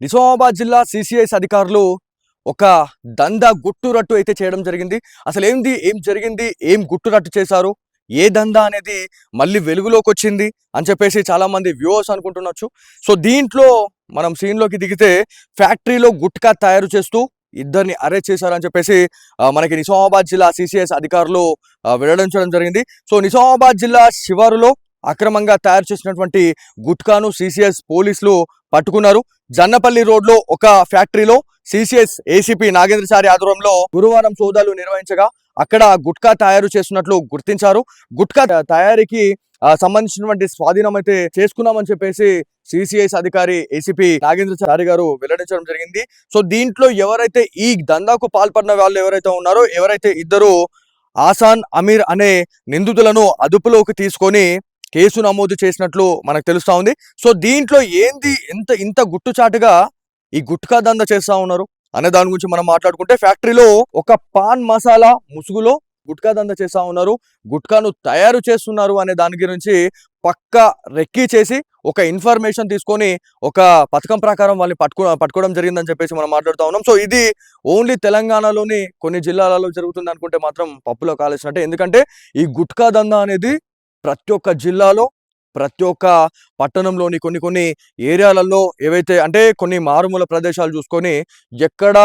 నిజామాబాద్ జిల్లా సిసిఎస్ అధికారులు ఒక దందా గుట్టురట్టు అయితే చేయడం జరిగింది. అసలు ఏం జరిగింది, ఏం గుట్టురట్టు చేశారు, ఏ దందా అనేది మళ్ళీ వెలుగులోకి వచ్చింది అని చెప్పేసి చాలా మంది వ్యూవర్స్ అనుకుంటున్నచ్చు. సో దీంట్లో మనం సీన్లోకి దిగితే ఫ్యాక్టరీలో గుట్కా తయారు చేస్తూ ఇద్దరిని అరెస్ట్ చేశారని చెప్పేసి మనకి నిజామాబాద్ జిల్లా సిసిఎస్ అధికారులు వెల్లడించడం జరిగింది. సో నిజామాబాద్ జిల్లా శివారులో అక్రమంగా తయారు చేసినటువంటి గుట్కాను సిసిఎస్ పోలీసులు పట్టుకున్నారు. జన్నపల్లి రోడ్లో ఒక ఫ్యాక్టరీలో సిసిఎస్ ఏసీపీ నాగేంద్రచారి ఆధ్వర్యంలో గురువారం సోదాలు నిర్వహించగా అక్కడ గుట్కా తయారు చేస్తున్నట్లు గుర్తించారు. గుట్కా తయారీకి సంబంధించినటువంటి స్వాధీనం అయితే చేసుకున్నామని చెప్పేసి సిసిఎస్ అధికారి ఏసీపీ నాగేంద్రచారి గారు వెల్లడించడం జరిగింది. సో దీంట్లో ఎవరైతే ఈ దందాకు పాల్పడిన వాళ్ళు ఎవరైతే ఉన్నారో, ఎవరైతే ఇద్దరు ఆసాన్ అమీర్ అనే నిందితులను అదుపులోకి తీసుకొని కేసు నమోదు చేసినట్లు మనకు తెలుస్తా ఉంది. సో దీంట్లో ఇంత గుట్టుచాటుగా ఈ గుట్కా దందా చేస్తా ఉన్నారు అనే దాని గురించి మనం మాట్లాడుకుంటే, ఫ్యాక్టరీలో ఒక పాన్ మసాలా ముసుగులో గుట్కా దందా చేస్తా ఉన్నారు, గుట్కాను తయారు చేస్తున్నారు అనే దాని గురించి పక్కా రెక్కీ చేసి ఒక ఇన్ఫర్మేషన్ తీసుకొని ఒక పథకం ప్రకారం వాళ్ళని పట్టుకోవడం జరిగిందని చెప్పేసి మనం మాట్లాడుతూ ఉన్నాం. సో ఇది ఓన్లీ తెలంగాణలోని కొన్ని జిల్లాలలో జరుగుతుంది అనుకుంటే మాత్రం పప్పులో కాలేసినట్టే. ఎందుకంటే ఈ గుట్కా దందా అనేది ప్రతి ఒక్క జిల్లాలో, ప్రతి ఒక్క పట్టణంలోని కొన్ని ఏరియాలలో ఏవైతే అంటే కొన్ని మారుమూల ప్రదేశాలు చూసుకొని ఎక్కడ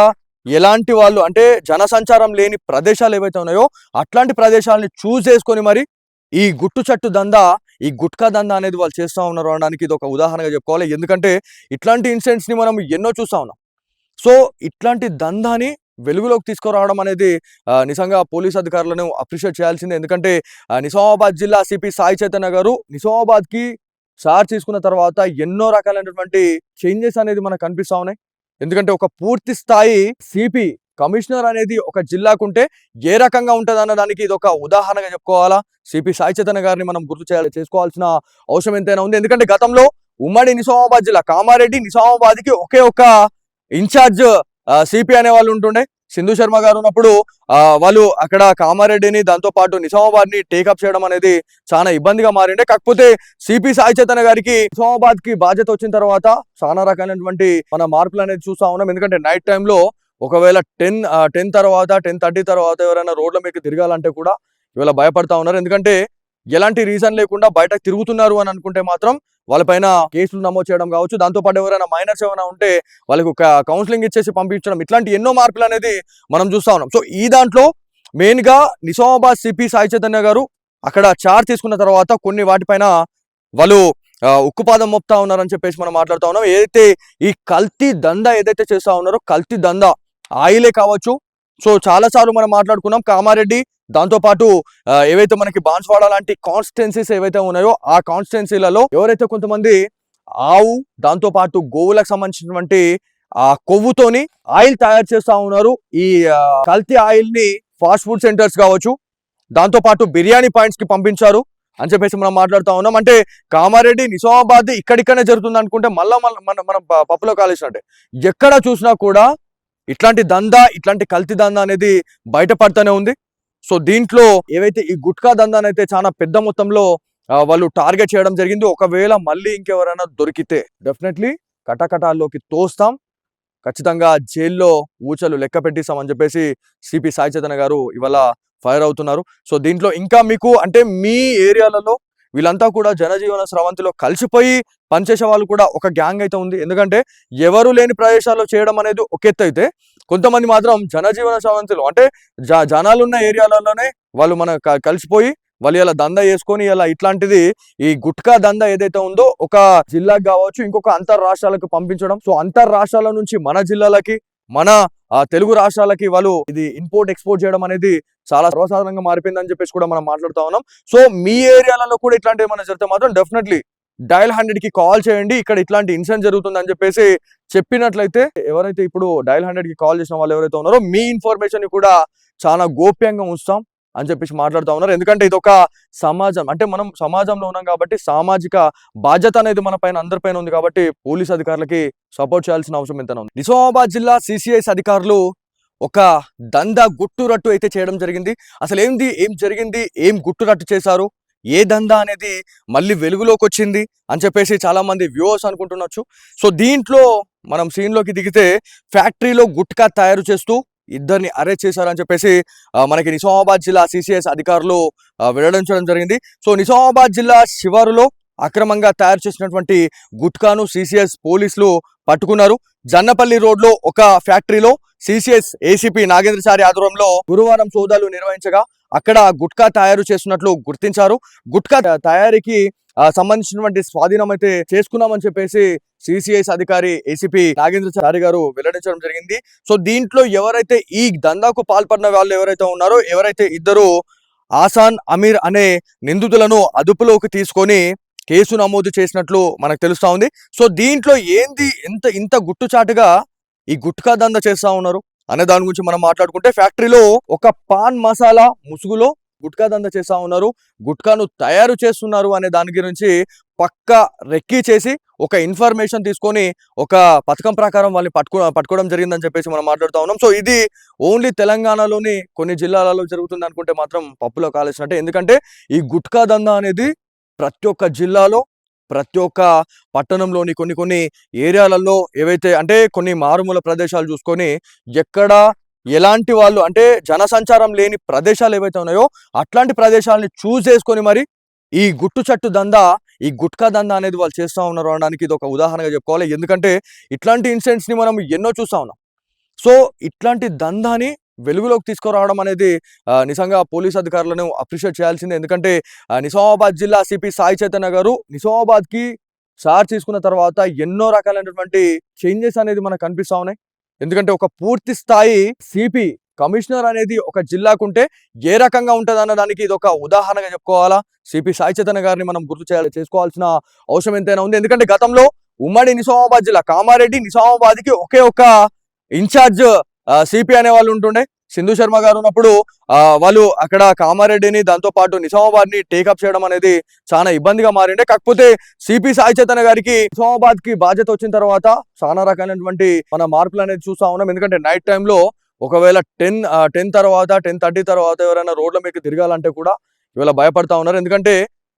ఎలాంటి వాళ్ళు అంటే జనసంచారం లేని ప్రదేశాలు ఏవైతే ఉన్నాయో అట్లాంటి ప్రదేశాలని చూస్ చేసుకొని మరి ఈ ఈ గుట్కా దందా అనేది వాళ్ళు చేస్తూ ఉన్నారు అనడానికి ఇది ఒక ఉదాహరణగా చెప్పుకోవాలి. ఎందుకంటే ఇట్లాంటి ఇన్సిడెంట్స్ని మనం ఎన్నో చూస్తూ ఉన్నాం. సో ఇట్లాంటి దందాని వెలుగులోకి తీసుకురావడం అనేది నిజంగా పోలీస్ అధికారులను అప్రిషియేట్ చేయాల్సిందే. ఎందుకంటే నిజామాబాద్ జిల్లా సిపి సాయి చైతన్య గారు నిజామాబాద్కి చార్జ్ తీసుకున్న తర్వాత ఎన్నో రకాలైనటువంటి చేంజెస్ అనేది మనకు కనిపిస్తూ ఉన్నాయి. ఎందుకంటే ఒక పూర్తి స్థాయి సిపి కమిషనర్ అనేది ఒక జిల్లాకుంటే ఏ రకంగా ఉంటుంది అన్న దానికి ఇది ఒక ఉదాహరణగా చెప్పుకోవాలా. సిపి సాయి చైతన్య గారిని మనం చేసుకోవాల్సిన అవసరం ఎంతైనా ఉంది. ఎందుకంటే గతంలో ఉమ్మడి నిజామాబాద్ జిల్లా కామారెడ్డి నిజామాబాద్కి ఒకే ఒక ఇన్ఛార్జ్ సిపి అనే వాళ్ళు ఉంటుండే. సింధు శర్మ గారు ఉన్నప్పుడు వాళ్ళు అక్కడ కామారెడ్డిని దాంతో పాటు నిజామాబాద్ ని టేకప్ చేయడం అనేది చాలా ఇబ్బందిగా మారిండే. కాకపోతే సిపి సాయి చైతన్య గారికి నిజామాబాద్ కి బాధ్యత వచ్చిన తర్వాత చాలా రకాలైనటువంటి మన మార్పులు అనేది చూస్తా ఉన్నాం. ఎందుకంటే నైట్ టైంలో ఒకవేళ 10 తర్వాత 10:30 తర్వాత ఎవరైనా రోడ్ల మీద తిరగాలంటే కూడా ఇవాళ భయపడతా ఉన్నారు. ఎందుకంటే ఎలాంటి రీజన్ లేకుండా బయట తిరుగుతున్నారు అని అనుకుంటే మాత్రం వాళ్ళపైన కేసులు నమోదు చేయడం కావచ్చు, దాంతోపాటు ఎవరైనా మైనర్స్ ఏమైనా ఉంటే వాళ్ళకి ఒక కౌన్సిలింగ్ ఇచ్చేసి పంపించడం, ఇట్లాంటి ఎన్నో మార్పులు అనేది మనం చూస్తా ఉన్నాం. సో ఈ దాంట్లో మెయిన్గా నిజామాబాద్ సిపి సాయి చైతన్య గారు అక్కడ చార్జ్ తీసుకున్న తర్వాత కొన్ని వాటిపైన వాళ్ళు ఉక్కుపాదం మోపుతా ఉన్నారని చెప్పేసి మనం మాట్లాడుతూ ఉన్నాం. ఏదైతే ఈ కల్తీ దందా ఏదైతే చేస్తా ఉన్నారో, కల్తీ దందా ఆయిలే కావచ్చు. సో చాలాసార్లు మనం మాట్లాడుకున్నాం కామారెడ్డి, దాంతోపాటు ఏవైతే మనకి బాన్స్వాడ లాంటి కాన్స్టిట్యున్సీస్ ఏవైతే ఉన్నాయో ఆ కాన్స్టిట్యున్సీలలో ఎవరైతే కొంతమంది ఆవు దాంతోపాటు గోవులకు సంబంధించినటువంటి ఆ కొవ్వుతోని ఆయిల్ తయారు చేస్తూ ఉన్నారు. ఈ కల్తీ ఆయిల్ ని ఫాస్ట్ ఫుడ్ సెంటర్స్ కావచ్చు, దాంతోపాటు బిర్యానీ పాయింట్స్ కి పంపించారు అని చెప్పేసి మనం మాట్లాడుతూ ఉన్నాం. అంటే కామారెడ్డి నిజామాబాద్ ఇక్కడిక్కడనే జరుగుతుంది అనుకుంటే మళ్ళా మనం పప్పులో కాలేసినట్టే. ఎక్కడ చూసినా కూడా ఇట్లాంటి కల్తీ దందా అనేది బయటపడుతూనే ఉంది. సో దీంట్లో ఏవైతే ఈ గుట్కా దందానైతే చాలా పెద్ద మొత్తంలో వాళ్ళు టార్గెట్ చేయడం జరిగింది. ఒకవేళ మళ్ళీ ఇంకెవరైనా దొరికితే డెఫినెట్లీ కటకటాల్లోకి తోస్తాం, ఖచ్చితంగా జైల్లో ఊచలు లెక్క పెట్టిస్తామని చెప్పేసి సిపి సాయి చైతన్య గారు ఇవాళ ఫైర్ అవుతున్నారు. సో దీంట్లో ఇంకా మీకు అంటే మీ ఏరియాలలో వీళ్ళంతా కూడా జనజీవన స్రవంతిలో కలిసిపోయి పనిచేసే వాళ్ళు కూడా ఒక గ్యాంగ్ అయితే ఉంది. ఎందుకంటే ఎవరు లేని ప్రదేశాల్లో చేయడం అనేది ఒక ఎత్తు అయితే, కొంతమంది మాత్రం జనజీవన స్రవంతిలో అంటే జనాలున్న ఏరియాలలోనే వాళ్ళు కలిసిపోయి వాళ్ళు ఇలా దందా చేసుకొని ఇలా ఇట్లాంటిది ఈ గుట్కా దందా ఏదైతే ఉందో ఒక జిల్లాకు కావచ్చు, ఇంకొక అంతర్ రాష్ట్రాలకు పంపించడం. సో అంతర్ రాష్ట్రాల నుంచి మన జిల్లాలకి, మన తెలుగు రాష్ట్రాలకి వాళ్ళు ఇది ఇంపోర్ట్ ఎక్స్పోర్ట్ చేయడం అనేది చాలా సర్వసాధారణంగా మారిపోయిందని చెప్పేసి కూడా మనం మాట్లాడుతూ ఉన్నాం. సో మీ ఏరియాలలో కూడా ఇట్లాంటి ఏమైనా జరిగితే మాత్రం డెఫినెట్లీ డయల్ 100కి కాల్ చేయండి. ఇక్కడ ఇట్లాంటి ఇన్సిడెంట్ జరుగుతుంది అని చెప్పేసి చెప్పినట్లయితే ఎవరైతే ఇప్పుడు డయల్ 100కి కాల్ చేసిన వాళ్ళు ఎవరైతే ఉన్నారో మీ ఇన్ఫర్మేషన్ కూడా చాలా గోప్యంగా ఉంచుతాం అని చెప్పేసి మాట్లాడుతూ ఉన్నారు. ఎందుకంటే ఇది ఒక సమాజం, అంటే మనం సమాజంలో ఉన్నాం కాబట్టి సామాజిక బాధ్యత అనేది మన పైన అందరిపైన ఉంది కాబట్టి పోలీస్ అధికారులకి సపోర్ట్ చేయాల్సిన అవసరం ఎంతైనా ఉంది. నిజామాబాద్ జిల్లా సిసిఎస్ అధికారులు ఒక దందా గుట్టురట్టు అయితే చేయడం జరిగింది. అసలు ఏం జరిగింది, ఏం గుట్టురట్టు చేశారు, ఏ దందా అనేది మళ్ళీ వెలుగులోకి వచ్చింది అని చెప్పేసి చాలా మంది వ్యూవర్స్ అనుకుంటున్నచ్చు. సో దీంట్లో మనం సీన్లోకి దిగితే ఫ్యాక్టరీలో గుట్కా తయారు చేస్తూ ఇద్దరిని అరెస్ట్ చేశారని చెప్పేసి మనకి నిజామాబాద్ జిల్లా సిసిఎస్ అధికారులు వెల్లడించడం జరిగింది. సో నిజామాబాద్ జిల్లా శివారులో అక్రమంగా తయారు చేసినటువంటి గుట్కాను సిసిఎస్ పోలీసులు పట్టుకున్నారు. జన్నపల్లి రోడ్లో ఒక ఫ్యాక్టరీలో సిసిఎస్ ఏసీపీ నాగేంద్రచారి ఆధ్వర్యంలో గురువారం సోదాలు నిర్వహించగా అక్కడ గుట్కా తయారు చేస్తున్నట్లు గుర్తించారు. గుట్కా తయారీకి సంబంధించినటువంటి స్వాధీనం అయితే చేసుకున్నామని చెప్పేసి సిసిఎస్ అధికారి ఏసీపీ నాగేంద్రచారి గారు వెల్లడించడం జరిగింది. సో దీంట్లో ఎవరైతే ఈ దందాకు పాల్పడిన వాళ్ళు ఎవరైతే ఉన్నారో, ఎవరైతే ఇద్దరు ఆసాన్ అమీర్ అనే నిందితులను అదుపులోకి తీసుకొని కేసు నమోదు చేసినట్లు మనకు తెలుస్తా ఉంది. సో దీంట్లో ఏంది ఇంత గుట్టుచాటుగా ఈ గుట్కా దందా చేస్తా ఉన్నారు అనే దాని గురించి మనం మాట్లాడుకుంటే, ఫ్యాక్టరీలో ఒక పాన్ మసాలా ముసుగులో గుట్కా దందా చేస్తా ఉన్నారు, గుట్కాను తయారు చేస్తున్నారు అనే దాని గురించి పక్క రెక్కీ చేసి ఒక ఇన్ఫర్మేషన్ తీసుకొని ఒక పథకం ప్రకారం వాళ్ళని పట్టుకోవడం జరిగిందని చెప్పేసి మనం మాట్లాడుతూ ఉన్నాం. సో ఇది ఓన్లీ తెలంగాణలోని కొన్ని జిల్లాలలో జరుగుతుంది అనుకుంటే మాత్రం పప్పులో కాలేసినట్టే. ఎందుకంటే ఈ గుట్కా దందా అనేది ప్రతి ఒక్క జిల్లాలో, ప్రతి ఒక్క పట్టణంలోని కొన్ని ఏరియాలలో ఏవైతే అంటే కొన్ని మారుమూల ప్రదేశాలు చూసుకొని ఎక్కడ ఎలాంటి వాళ్ళు అంటే జనసంచారం లేని ప్రదేశాలు ఏవైతే ఉన్నాయో అట్లాంటి ప్రదేశాలని చూస్ చేసుకొని మరి ఈ ఈ గుట్కా దందా అనేది వాళ్ళు చేస్తూ ఉన్నారు అనడానికి ఇది ఒక ఉదాహరణగా చెప్పుకోవాలి. ఎందుకంటే ఇట్లాంటి ఇన్సిడెంట్స్ని మనం ఎన్నో చూస్తూ ఉన్నాం. సో ఇట్లాంటి దందాని వెలుగులోకి తీసుకురావడం అనేది నిజంగా పోలీస్ అధికారులను అప్రిషియేట్ చేయాల్సిందే. ఎందుకంటే నిజామాబాద్ జిల్లా సిపి సాయి చైతన్య గారు నిజామాబాద్కి చార్జ్ తీసుకున్న తర్వాత ఎన్నో రకాలైనటువంటి చేంజెస్ అనేది మనకు కనిపిస్తూ ఉన్నాయి. ఎందుకంటే ఒక పూర్తి స్థాయి సిపి కమిషనర్ అనేది ఒక జిల్లాకుంటే ఏ రకంగా ఉంటుంది అన్న దానికి ఇది ఒక ఉదాహరణగా చెప్పుకోవాలా. సిపి సాయి చైతన్య గారిని మనం చేసుకోవాల్సిన అవసరం ఎంతైనా ఉంది. ఎందుకంటే గతంలో ఉమ్మడి నిజామాబాద్ జిల్లా కామారెడ్డి నిజామాబాద్కి ఒకే ఒక ఇన్ఛార్జ్ సిపి అనే వాళ్ళు ఉంటుండే. సింధు శర్మ గారు ఉన్నప్పుడు వాళ్ళు అక్కడ కామారెడ్డిని దాంతో పాటు నిజామాబాద్ ని టేకప్ చేయడం అనేది చాలా ఇబ్బందిగా మారిండే. కాకపోతే సిపి సాయి చైతన్య గారికి నిజామాబాద్ కి బాధ్యత వచ్చిన తర్వాత చాలా రకాలైనటువంటి మన మార్పులు అనేది చూస్తా ఉన్నాం. ఎందుకంటే నైట్ టైంలో ఒకవేళ 10 తర్వాత 10:30 తర్వాత ఎవరైనా రోడ్ల మీద తిరగాలంటే కూడా ఇవాళ భయపడతా ఉన్నారు. ఎందుకంటే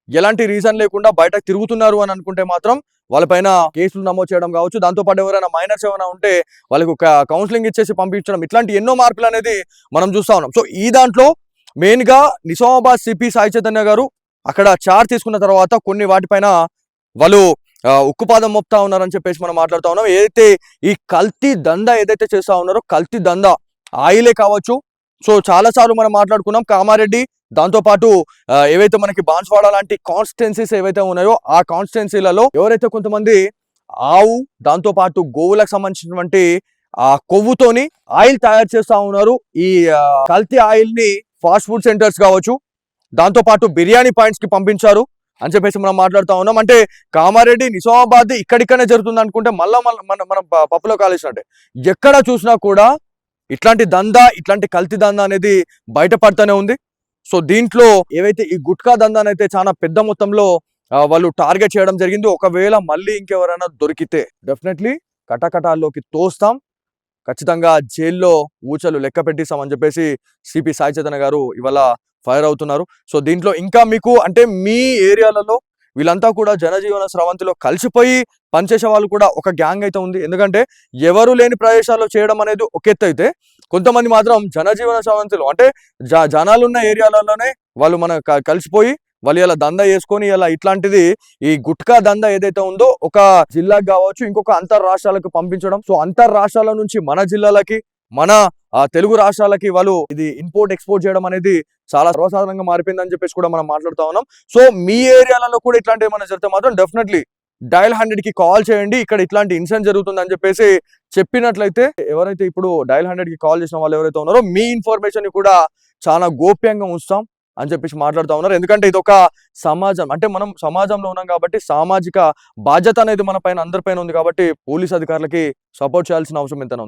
ఎలాంటి రీజన్ లేకుండా బయట తిరుగుతున్నారు అని అనుకుంటే మాత్రం వాళ్ళపైన కేసులు నమోదు చేయడం కావచ్చు, దాంతోపాటు ఎవరైనా మైనర్స్ ఏమైనా ఉంటే వాళ్ళకి ఒక కౌన్సిలింగ్ ఇచ్చేసి పంపించడం, ఇట్లాంటి ఎన్నో మార్పులు అనేది మనం చూస్తా ఉన్నాం. సో ఈ దాంట్లో మెయిన్ గా నిజామాబాద్ సిపి సాయి చైతన్య గారు అక్కడ చార్జ్ తీసుకున్న తర్వాత కొన్ని వాటిపైన వాళ్ళు ఉక్కుపాదం మోపుతా ఉన్నారని చెప్పేసి మనం మాట్లాడుతూ ఉన్నాం. ఏదైతే ఈ కల్తీ దందా ఏదైతే చేస్తా ఉన్నారో, కల్తీ దందా ఆయిలే కావచ్చు. సో చాలా సార్లు మనం మాట్లాడుకున్నాం కామారెడ్డి, దాంతోపాటు ఏవైతే మనకి బాన్స్వాడ లాంటి కాన్స్టిట్యున్సీస్ ఏవైతే ఉన్నాయో ఆ కాన్స్టిట్యున్సీలలో ఎవరైతే కొంతమంది ఆవు దాంతోపాటు గోవులకు సంబంధించినటువంటి ఆ కొవ్వుతోని ఆయిల్ తయారు చేస్తా ఉన్నారు. ఈ కల్తీ ఆయిల్ ని ఫాస్ట్ ఫుడ్ సెంటర్స్ కావచ్చు, దాంతోపాటు బిర్యానీ పాయింట్స్ కి పంపించారు అని చెప్పేసి మనం మాట్లాడుతూ ఉన్నాం. అంటే కామారెడ్డి నిజామాబాద్ ఇక్కడిక్కడనే జరుగుతుంది అనుకుంటే మళ్ళా మనం పప్పులో కాలేసినట్టే. ఎక్కడ చూసినా కూడా ఇట్లాంటి కల్తీ దందా అనేది బయటపడుతూనే ఉంది. సో దీంట్లో ఏవైతే ఈ గుట్కా దందానైతే చాలా పెద్ద మొత్తంలో వాళ్ళు టార్గెట్ చేయడం జరిగింది. ఒకవేళ మళ్ళీ ఇంకెవరైనా దొరికితే డెఫినెట్లీ కటకటాల్లోకి తోస్తాం, ఖచ్చితంగా జైల్లో ఊచలు లెక్క పెట్టిస్తాం అని చెప్పేసి సిపి సాయి చైతన్య గారు ఇవాళ ఫైర్ అవుతున్నారు. సో దీంట్లో ఇంకా మీకు అంటే మీ ఏరియాలలో వీళ్ళంతా కూడా జనజీవన స్రవంతిలో కలిసిపోయి పనిచేసే వాళ్ళు కూడా ఒక గ్యాంగ్ అయితే ఉంది. ఎందుకంటే ఎవరు లేని ప్రదేశాల్లో చేయడం అనేది ఒక ఎత్తు అయితే, కొంతమంది మాత్రం జనజీవన స్రవంతిలో అంటే జనాలున్న ఏరియాలలోనే వాళ్ళు మన కలిసిపోయి వాళ్ళు ఇలా దందా చేసుకొని ఇలా ఇట్లాంటిది ఈ గుట్కా దందా ఏదైతే ఉందో ఒక జిల్లాకు కావచ్చు ఇంకొక అంతర్ రాష్ట్రాలకు పంపించడం. సో అంతర్ రాష్ట్రాల నుంచి మన జిల్లాలకి మన తెలుగు రాష్ట్రాలకి వాళ్ళు ఇది ఇంపోర్ట్ ఎక్స్పోర్ట్ చేయడం అనేది చాలా సర్వసాధారణంగా మారిపోయిందని చెప్పేసి కూడా మనం మాట్లాడుతూ ఉన్నాం. సో మీ ఏరియాలలో కూడా ఇట్లాంటి ఏమైనా జరిగితే మాత్రం డెఫినెట్లీ డయల్ 100కి కాల్ చేయండి, ఇక్కడ ఇట్లాంటి ఇన్సిడెంట్ జరుగుతుంది అని చెప్పేసి చెప్పినట్లయితే ఎవరైతే ఇప్పుడు డయల్ 100కి కాల్ చేసిన వాళ్ళు ఎవరైతే ఉన్నారో మీ ఇన్ఫర్మేషన్ కూడా చాలా గోప్యంగా ఉంచుతాం అని చెప్పేసి మాట్లాడుతూ ఉన్నారు. ఎందుకంటే ఇది ఒక సమాజం, అంటే మనం సమాజంలో ఉన్నాం కాబట్టి సామాజిక బాధ్యత అనేది మన పైన అందరిపైన ఉంది కాబట్టి పోలీస్ అధికారులకి సపోర్ట్ చేయాల్సిన అవసరం ఎంతైనా ఉంది.